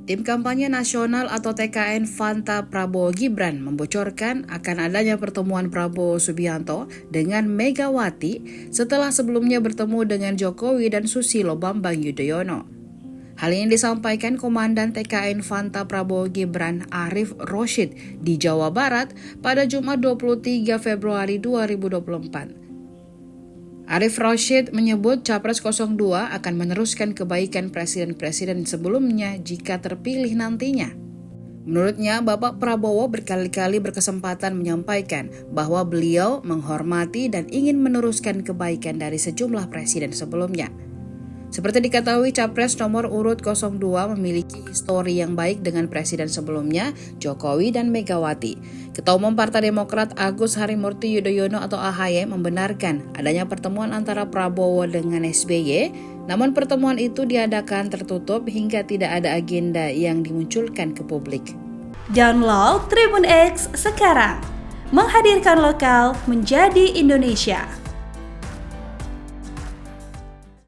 Tim Kampanye Nasional atau TKN Fanta Prabowo Gibran membocorkan akan adanya pertemuan Prabowo Subianto dengan Megawati setelah sebelumnya bertemu dengan Jokowi dan Susilo Bambang Yudhoyono. Hal ini disampaikan Komandan TKN Fanta Prabowo Gibran Arif Roshid di Jawa Barat pada Jumat 23 Februari 2024. Arif Roshid menyebut Capres 02 akan meneruskan kebaikan presiden-presiden sebelumnya jika terpilih nantinya. Menurutnya, Bapak Prabowo berkali-kali berkesempatan menyampaikan bahwa beliau menghormati dan ingin meneruskan kebaikan dari sejumlah presiden sebelumnya. Seperti diketahui, Capres nomor urut 02 memiliki histori yang baik dengan presiden sebelumnya, Jokowi dan Megawati. Ketua Umum Partai Demokrat Agus Harimurti Yudhoyono atau AHY membenarkan adanya pertemuan antara Prabowo dengan SBY, namun pertemuan itu diadakan tertutup hingga tidak ada agenda yang dimunculkan ke publik. Download Tribun X sekarang, menghadirkan lokal menjadi Indonesia.